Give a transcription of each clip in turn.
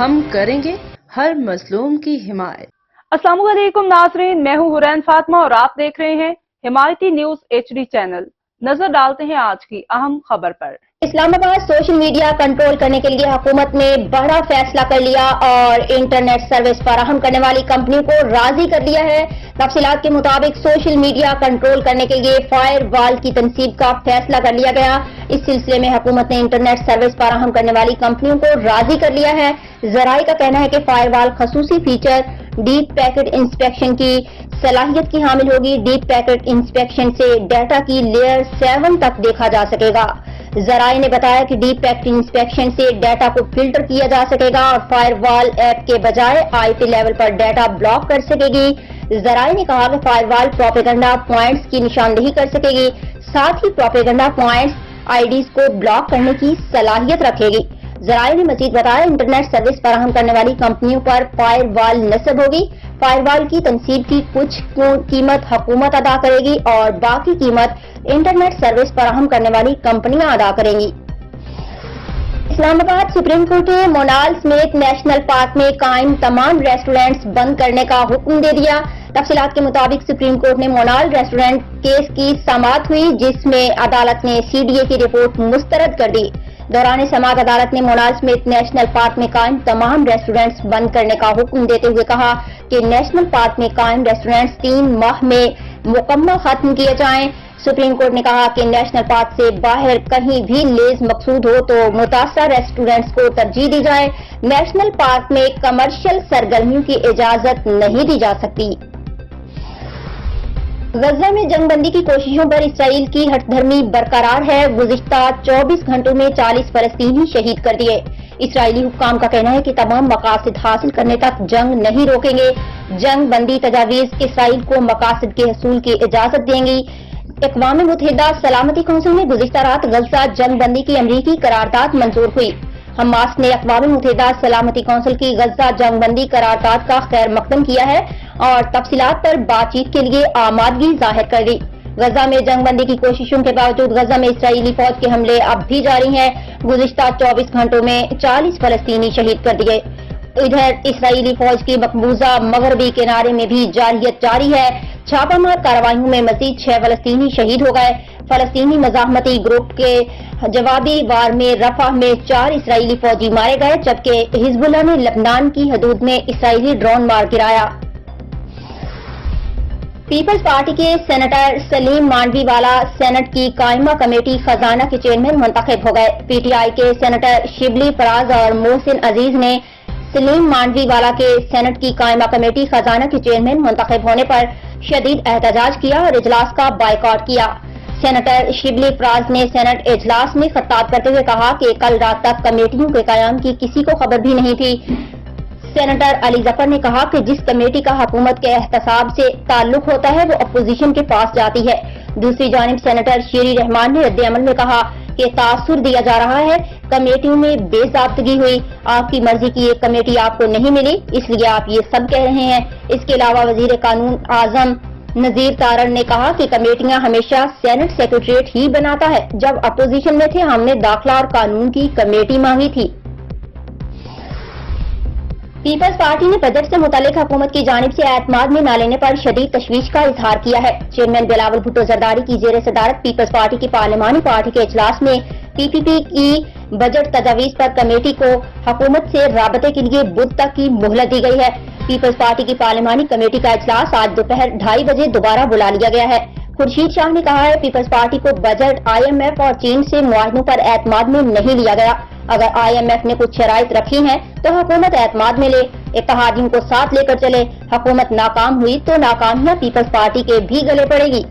ہم کریں گے ہر مظلوم کی حمایت۔ السلام علیکم ناظرین، میں ہوں حورین فاطمہ اور آپ دیکھ رہے ہیں حمایتی نیوز HD چینل۔ نظر ڈالتے ہیں آج کی اہم خبر پر۔ اسلام آباد سوشل میڈیا کنٹرول کرنے کے لیے حکومت نے بڑا فیصلہ کر لیا اور انٹرنیٹ سروس فراہم کرنے والی کمپنیوں کو راضی کر لیا ہے۔ تفصیلات کے مطابق سوشل میڈیا کنٹرول کرنے کے لیے فائر وال کی تنصیب کا فیصلہ کر لیا گیا۔ اس سلسلے میں حکومت نے انٹرنیٹ سروس فراہم کرنے والی کمپنیوں کو راضی کر لیا ہے۔ ذرائع کا کہنا ہے کہ فائر وال خصوصی فیچر ڈیپ پیکٹ انسپیکشن کی صلاحیت کی حامل ہوگی۔ ڈیپ پیکٹ انسپیکشن سے ڈیٹا کی لیئر 7 تک دیکھا جا سکے گا۔ ذرائع نے بتایا کہ ڈیپ پیکٹ انسپیکشن سے ڈیٹا کو فلٹر کیا جا سکے گا اور فائر وال ایپ کے بجائے IP لیول پر ڈیٹا بلاک کر سکے گی۔ ذرائع نے کہا کہ فائر وال پروپیگنڈا پوائنٹس کی نشاندہی کر سکے گی، ساتھ ہی پروپیگنڈا پوائنٹس IDs کو بلاک کرنے کی صلاحیت رکھے گی۔ ذرائع نے مزید بتایا انٹرنیٹ سروس فراہم کرنے والی کمپنیوں پر فائر وال نصب ہوگی۔ فائر وال کی تنصیب کی کچھ قیمت حکومت ادا کرے گی اور باقی قیمت انٹرنیٹ سروس فراہم کرنے والی کمپنیاں ادا کریں گی۔ اسلام آباد سپریم کورٹ نے مونال سمیت نیشنل پارک میں قائم تمام ریسٹورینٹس بند کرنے کا حکم دے دیا۔ تفصیلات کے مطابق سپریم کورٹ نے مونال ریسٹورینٹ کیس کی سماعت ہوئی، جس میں عدالت نے CDA کی رپورٹ مسترد کر دی۔ دوران سماعت عدالت نے مونال سمیت نیشنل پارک میں قائم تمام ریسٹورینٹس بند کرنے کا حکم دیتے ہوئے کہا کہ نیشنل پارک میں قائم ریسٹورینٹس 3 ماہ میں مکمل ختم کیے جائیں۔ سپریم کورٹ نے کہا کہ نیشنل پارک سے باہر کہیں بھی لیز مقصود ہو تو متاثرہ ریسٹورینٹس کو ترجیح دی جائے۔ نیشنل پارک میں کمرشل سرگرمیوں کی اجازت نہیں دی جا سکتی۔ غزہ میں جنگ بندی کی کوششوں پر اسرائیل کی ہٹ دھرمی برقرار ہے۔ گزشتہ 24 گھنٹوں میں 40 فلسطینی شہید کر دیے۔ اسرائیلی حکام کا کہنا ہے کہ تمام مقاصد حاصل کرنے تک جنگ نہیں روکیں گے۔ جنگ بندی تجاویز اسرائیل کو مقاصد کے حصول کی اجازت دیں گی۔ اقوام متحدہ سلامتی کونسل میں گزشتہ رات غزہ جنگ بندی کی امریکی قرارداد منظور ہوئی۔ حماس نے اقوام متحدہ سلامتی کونسل کی غزہ جنگ بندی قرارداد کا خیر مقدم کیا ہے اور تفصیلات پر بات چیت کے لیے آمادگی ظاہر کر دی۔ غزہ میں جنگ بندی کی کوششوں کے باوجود غزہ میں اسرائیلی فوج کے حملے اب بھی جاری ہیں۔ گزشتہ 24 گھنٹوں میں 40 فلسطینی شہید کر دیے۔ ادھر اسرائیلی فوج کی مقبوضہ مغربی کنارے میں بھی جارحیت جاری ہے۔ چھاپہ مار کارروائیوں میں مزید 6 فلسطینی شہید ہو گئے۔ فلسطینی مزاحمتی گروپ کے جوابی وار میں رفح میں 4 اسرائیلی فوجی مارے گئے، جبکہ حزب اللہ نے لبنان کی حدود میں اسرائیلی ڈرون مار گرایا۔ پیپلز پارٹی کے سینیٹر سلیم مانڈوی والا سینٹ کی قائمہ کمیٹی خزانہ کے چیئرمین منتخب ہو گئے۔ PTI کے سینیٹر شبلی فراز اور محسن عزیز نے سلیم مانڈوی والا کے سینٹ کی قائمہ کمیٹی خزانہ کے چیئرمین منتخب ہونے پر شدید احتجاج کیا اور اجلاس کا بائیکاٹ کیا۔ سینیٹر شبلی فراز نے سینٹ اجلاس میں خطاب کرتے ہوئے کہا کہ کل رات تک کمیٹیوں کے قیام کی کسی کو خبر بھی نہیں تھی۔ سینیٹر علی ظفر نے کہا کہ جس کمیٹی کا حکومت کے احتساب سے تعلق ہوتا ہے وہ اپوزیشن کے پاس جاتی ہے۔ دوسری جانب سینیٹر شیری رحمان نے رد عمل میں کہا کہ تاثر دیا جا رہا ہے، کمیٹیوں میں بے ضابطگی ہوئی، آپ کی مرضی کی ایک کمیٹی آپ کو نہیں ملی، اس لیے آپ یہ سب کہہ رہے ہیں۔ اس کے علاوہ وزیر قانون اعظم نذیر تارڑ نے کہا کہ کمیٹیاں ہمیشہ سینٹ سیکریٹریٹ ہی بناتا ہے۔ جب اپوزیشن میں تھے ہم نے داخلہ اور قانون کی کمیٹی مانگی تھی۔ پیپلز پارٹی نے بجٹ سے متعلق حکومت کی جانب سے اعتماد میں نہ لینے پر شدید تشویش کا اظہار کیا ہے۔ چیئرمین بلاول بھٹو زرداری کی زیر صدارت پیپلز پارٹی کی پارلیمانی پارٹی کے اجلاس میں PPP کی بجٹ تجاویز پر کمیٹی کو حکومت سے رابطے کے لیے بدھ تک کی مہلت دی گئی ہے۔ پیپلز پارٹی کی پارلیمانی کمیٹی کا اجلاس آج دوپہر 2:30 بجے دوبارہ بلا لیا گیا ہے۔ خورشید شاہ نے کہا ہے پیپلز پارٹی کو بجٹ IMF اور چین سے معاہدوں پر اعتماد میں نہیں لیا گیا۔ اگر IMF نے کچھ شرائط رکھی ہیں تو حکومت اعتماد میں لے، اتحادیوں کو ساتھ لے کر چلے۔ حکومت ناکام ہوئی تو ناکامیاں پیپلز پارٹی کے بھی گلے پڑے گی۔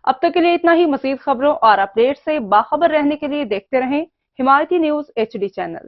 اب تک کے لیے اتنا ہی۔ مزید خبروں اور اپڈیٹ سے باخبر رہنے کے لیے دیکھتے رہیں حمایتی نیوز HD چینل۔